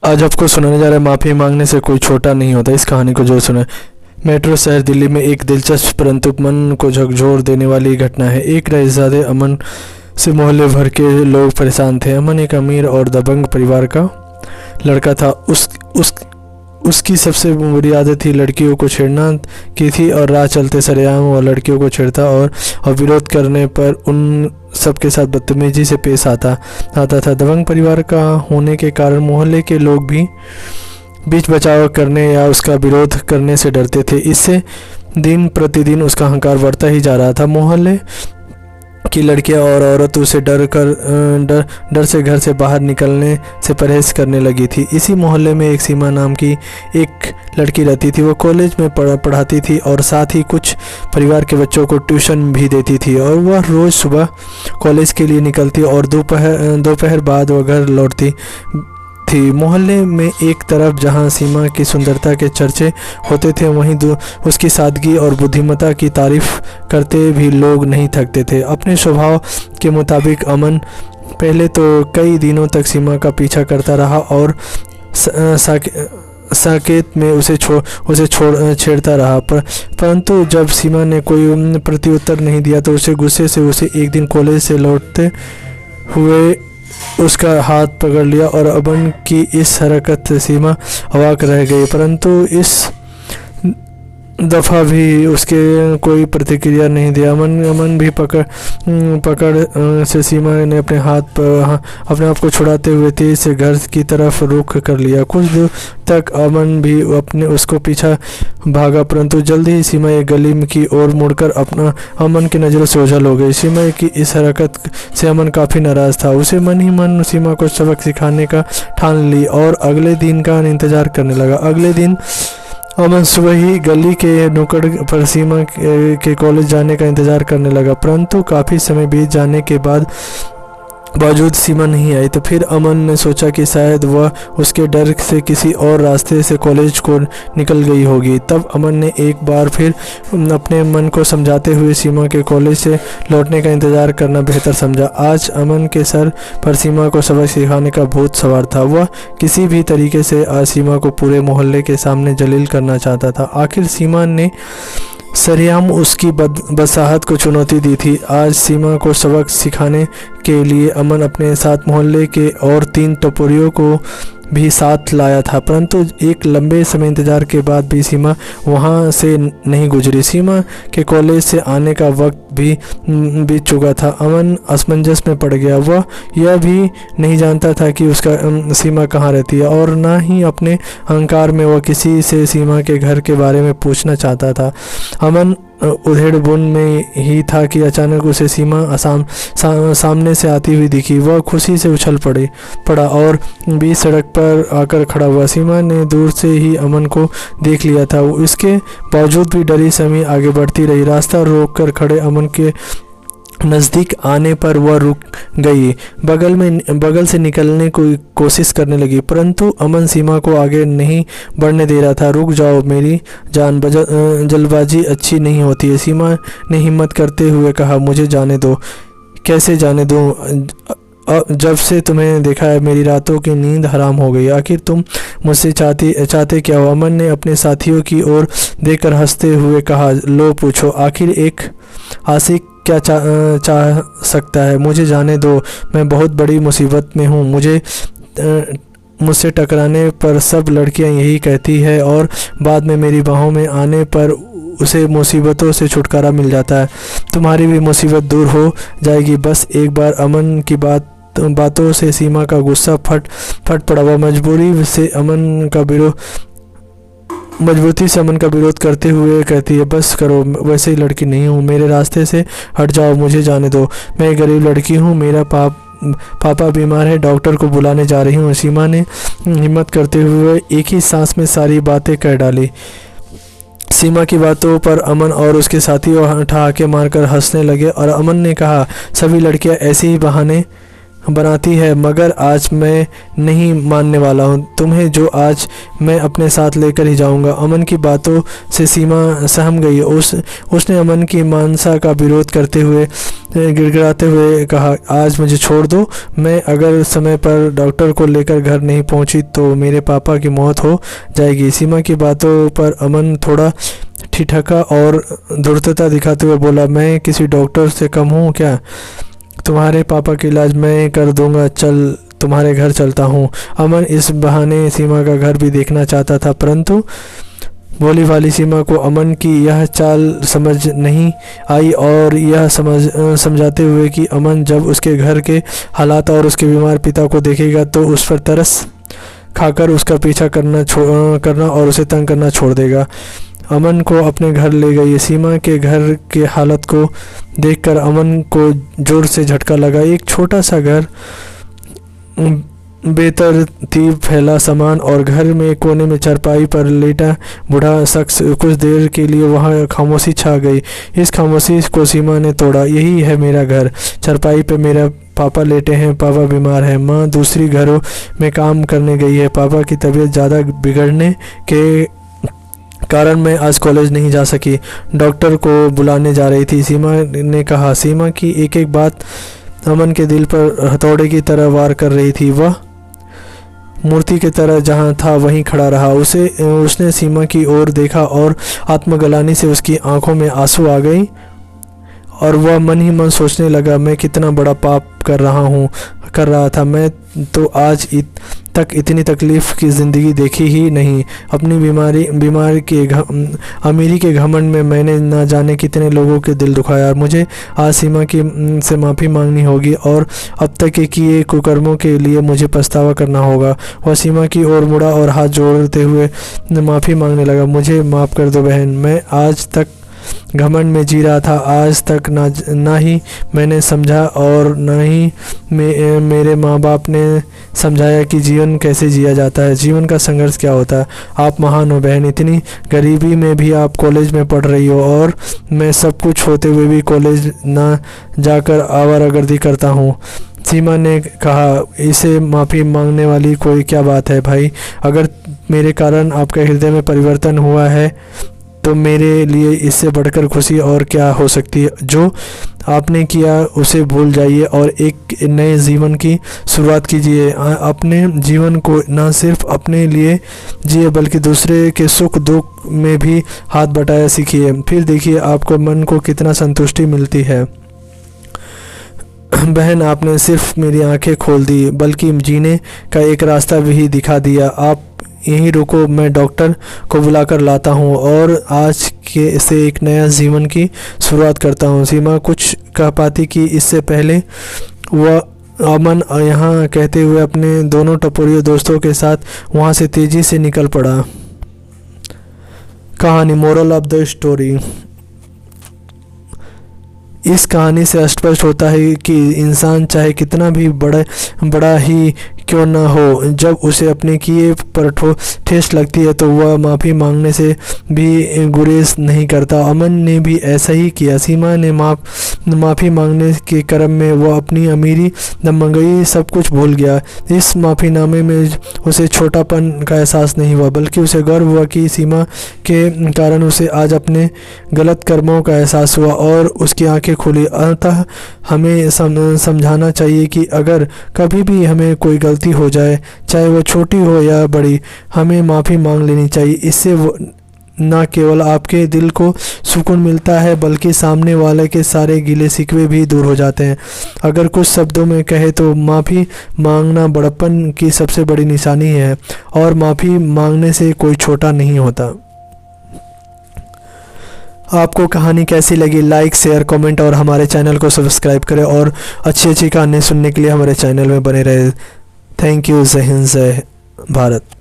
आज आपको सुनाने जा रहा है माफ़ी मांगने से कोई छोटा नहीं होता। इस कहानी को जो सुने। मेट्रो शहर दिल्ली में एक दिलचस्प परंतु मन को झकझोर देने वाली घटना है। एक रईसज़ादे अमन से मोहल्ले भर के लोग परेशान थे। अमन एक अमीर और दबंग परिवार का लड़का था। उसकी सबसे बुरी आदत थी लड़कियों को छेड़ना की थी और राह चलते सरेआम वो लड़कियों को छेड़ता और विरोध करने पर उन सबके साथ बदतमीजी से पेश आता था। दबंग परिवार का होने के कारण मोहल्ले के लोग भी बीच बचाव करने या उसका विरोध करने से डरते थे। इससे दिन प्रतिदिन उसका अहंकार बढ़ता ही जा रहा था। मोहल्ले की लड़कियां और औरत उसे डर से घर से बाहर निकलने से परहेज करने लगी थी। इसी मोहल्ले में एक सीमा नाम की एक लड़की रहती थी। वो कॉलेज में पढ़ाती थी और साथ ही कुछ परिवार के बच्चों को ट्यूशन भी देती थी। और वह रोज़ सुबह कॉलेज के लिए निकलती और दोपहर बाद वह घर लौटती थी। मोहल्ले में एक तरफ जहां सीमा की सुंदरता के चर्चे होते थे, वहीं उसकी सादगी और बुद्धिमत्ता की तारीफ करते भी लोग नहीं थकते थे। अपने स्वभाव के मुताबिक अमन पहले तो कई दिनों तक सीमा का पीछा करता रहा और साकेत में उसे छेड़ता रहा, परंतु जब सीमा ने कोई प्रत्युत्तर नहीं दिया तो उसे गुस्से से उसे एक दिन कॉलेज से लौटते हुए उसका हाथ पकड़ लिया और अमन की इस हरकत से सीमा अवाक रह गई। परंतु इस दफ़ा भी उसके कोई प्रतिक्रिया नहीं दिया। अमन भी पकड़ से सीमा ने अपने आप को छुड़ाते हुए तेज से घर की तरफ रुख कर लिया। कुछ दूर तक अमन भी उसको पीछा भागा, परंतु जल्दी ही सीमा एक गली की ओर मुड़कर अमन की नज़रों से ओझल हो गई। सीमा की इस हरकत से अमन काफ़ी नाराज़ था। उसे मन ही मन सीमा को सबक सिखाने का ठान ली और अगले दिन का इंतज़ार करने लगा। अगले दिन अमन सुबह ही गली के नुक्कड़ पर सीमा के कॉलेज जाने का इंतज़ार करने लगा, परंतु काफ़ी समय बीत जाने के बावजूद सीमा नहीं आई। तो फिर अमन ने सोचा कि शायद वह उसके डर से किसी और रास्ते से कॉलेज को निकल गई होगी। तब अमन ने एक बार फिर अपने मन को समझाते हुए सीमा के कॉलेज से लौटने का इंतज़ार करना बेहतर समझा। आज अमन के सर पर सीमा को सबक सिखाने का भूत सवार था। वह किसी भी तरीके से आज सीमा को पूरे मोहल्ले के सामने जलील करना चाहता था। आखिर सीमा ने सरेआम उसकी बदसाहत को चुनौती दी थी। आज सीमा को सबक सिखाने के लिए अमन अपने साथ मोहल्ले के और 3 टपोरियों को भी साथ लाया था, परंतु एक लंबे समय इंतज़ार के बाद भी सीमा वहां से नहीं गुजरी। सीमा के कॉलेज से आने का वक्त भी बीत चुका था। अमन असमंजस में पड़ गया। वह यह भी नहीं जानता था कि उसका सीमा कहाँ रहती है और ना ही अपने अहंकार में वह किसी से सीमा के घर के बारे में पूछना चाहता था। अमन उधेड़-बुन में ही था कि अचानक उसे सीमा सामने से आती हुई दिखी। वह खुशी से उछल पड़ा और बीच सड़क पर आकर खड़ा हुआ। सीमा ने दूर से ही अमन को देख लिया था। इसके बावजूद भी डरी समी आगे बढ़ती रही। रास्ता रोक कर खड़े अमन के नज़दीक आने पर वह रुक गई। बगल से निकलने की कोशिश करने लगी, परंतु अमन सीमा को आगे नहीं बढ़ने दे रहा था। रुक जाओ मेरी जान, जल्दबाजी अच्छी नहीं होती है, सीमा ने हिम्मत करते हुए कहा। मुझे जाने दो। कैसे जाने दूँ? जब से तुम्हें देखा है मेरी रातों की नींद हराम हो गई। आखिर तुम मुझसे चाहते क्या हो? अमन ने अपने साथियों की ओर देखकर हंसते हुए कहा। लो पूछो, आखिर एक आशिक क्या चाह सकता है? मुझे जाने दो, मैं बहुत बड़ी मुसीबत में हूँ। मुझसे टकराने पर सब लड़कियाँ यही कहती है और बाद में मेरी बाहों में आने पर उसे मुसीबतों से छुटकारा मिल जाता है। तुम्हारी भी मुसीबत दूर हो जाएगी। बस एक बार। अमन की बातों से सीमा का गुस्सा फट पड़ा। वह मजबूती से अमन का विरोध करते हुए कहती है, बस करो, वैसे ही लड़की नहीं हूँ, मेरे रास्ते से हट जाओ, मुझे जाने दो। मैं एक गरीब लड़की हूँ, मेरा पापा बीमार है, डॉक्टर को बुलाने जा रही हूँ। सीमा ने हिम्मत करते हुए एक ही सांस में सारी बातें कह डाली। सीमा की बातों पर अमन और उसके साथी ठहाके मारकर हंसने लगे और अमन ने कहा, सभी लड़कियां ऐसे ही बहाने बनाती है, मगर आज मैं नहीं मानने वाला हूँ तुम्हें, जो आज मैं अपने साथ लेकर ही जाऊँगा। अमन की बातों से सीमा सहम गई। उसने अमन की मानसा का विरोध करते हुए गिड़गिड़ाते हुए कहा, आज मुझे छोड़ दो। मैं अगर समय पर डॉक्टर को लेकर घर नहीं पहुंची तो मेरे पापा की मौत हो जाएगी। सीमा की बातों पर अमन थोड़ा ठिठका और धूर्तता दिखाते हुए बोला, मैं किसी डॉक्टर से कम हूँ क्या? तुम्हारे पापा का इलाज मैं कर दूंगा, चल तुम्हारे घर चलता हूँ। अमन इस बहाने सीमा का घर भी देखना चाहता था, परंतु भोली भाली सीमा को अमन की यह चाल समझ नहीं आई और यह समझाते हुए कि अमन जब उसके घर के हालात और उसके बीमार पिता को देखेगा तो उस पर तरस खाकर उसका पीछा करना और उसे तंग करना छोड़ देगा। अमन को अपने घर ले गई। सीमा के घर के हालत को देखकर अमन को जोर से झटका लगा। एक छोटा सा घर, बेतरतीब फैला सामान और घर में कोने में चारपाई पर लेटा बूढ़ा शख्स। कुछ देर के लिए वहाँ खामोशी छा गई। इस खामोशी को सीमा ने तोड़ा। यही है मेरा घर। चारपाई पे मेरा पापा लेटे हैं, पापा बीमार है, माँ दूसरी घरों में काम करने गई है, पापा की तबीयत ज़्यादा बिगड़ने के कारण मैं आज कॉलेज नहीं जा सकी, डॉक्टर को बुलाने जा रही थी, सीमा ने कहा। सीमा की एक एक बात अमन के दिल पर हथौड़े की तरह वार कर रही थी। वह मूर्ति की तरह जहाँ था वहीं खड़ा रहा। उसने सीमा की ओर देखा और आत्मग्लानि से उसकी आंखों में आंसू आ गई और वह मन ही मन सोचने लगा, मैं कितना बड़ा पाप कर रहा था। मैं तो आज तक इतनी तकलीफ़ की ज़िंदगी देखी ही नहीं। अपनी अमीरी के घमंड में मैंने ना जाने कितने लोगों के दिल दुखाया। मुझे आज सीमा से माफ़ी मांगनी होगी और अब तक के किए कुकर्मों के लिए मुझे पछतावा करना होगा। वह सीमा की ओर मुड़ा और हाथ जोड़ते हुए माफ़ी मांगने लगा। मुझे माफ़ कर दो बहन, मैं आज तक घमंड में जी रहा था। आज तक ना ही मैंने समझा और ना ही मेरे माँ बाप ने समझाया कि जीवन कैसे जिया जाता है, जीवन का संघर्ष क्या होता है। आप महान हो बहन, इतनी गरीबी में भी आप कॉलेज में पढ़ रही हो और मैं सब कुछ होते हुए भी कॉलेज ना जाकर आवारागर्दी करता हूँ। सीमा ने कहा, इसे माफ़ी मांगने वाली कोई क्या बात है भाई? अगर मेरे कारण आपके हृदय में परिवर्तन हुआ है तो मेरे लिए इससे बढ़कर खुशी और क्या हो सकती है। जो आपने किया उसे भूल जाइए और एक नए जीवन की शुरुआत कीजिए। अपने जीवन को न सिर्फ अपने लिए जिए बल्कि दूसरे के सुख दुख में भी हाथ बटाया सीखिए। फिर देखिए आपको मन को कितना संतुष्टि मिलती है। बहन, आपने सिर्फ मेरी आंखें खोल दी बल्कि जीने का एक रास्ता भी दिखा दिया। आप यहीं रुको, मैं डॉक्टर को बुलाकर लाता हूँ और आज के से एक नया जीवन की शुरुआत करता हूँ। सीमा कुछ कह पाती कि इससे पहले वह अमन यहाँ कहते हुए अपने दोनों टपोरियों दोस्तों के साथ वहाँ से तेज़ी से निकल पड़ा। कहानी मोरल ऑफ द स्टोरी। इस कहानी से स्पष्ट होता है कि इंसान चाहे कितना भी बड़ा ही क्यों ना हो, जब उसे अपने किए पर ठेस लगती है तो वह माफ़ी मांगने से भी गुरेज नहीं करता। अमन ने भी ऐसा ही किया। सीमा ने माफ़ी मांगने के क्रम में वह अपनी अमीरी, दमंगई सब कुछ भूल गया। इस माफ़ीनामे में उसे छोटापन का एहसास नहीं हुआ बल्कि उसे गर्व हुआ कि सीमा के कारण उसे आज अपने गलत कर्मों का एहसास हुआ और उसकी आंखें खुली। अतः हमें समझाना चाहिए कि अगर कभी भी हमें कोई गलती हो जाए, चाहे वो छोटी हो या बड़ी, हमें माफ़ी मांग लेनी चाहिए। इससे वो न केवल आपके दिल को सुकून मिलता है बल्कि सामने वाले के सारे गिले शिकवे भी दूर हो जाते हैं। अगर कुछ शब्दों में कहे तो माफ़ी मांगना बड़प्पन की सबसे बड़ी निशानी है और माफ़ी मांगने से कोई छोटा नहीं होता। आपको कहानी कैसी लगी? लाइक, शेयर, कमेंट और हमारे चैनल को सब्सक्राइब करें और अच्छी अच्छी कहानी सुनने के लिए हमारे चैनल में बने रहे। Thank you. जय हिंद, जय भारत।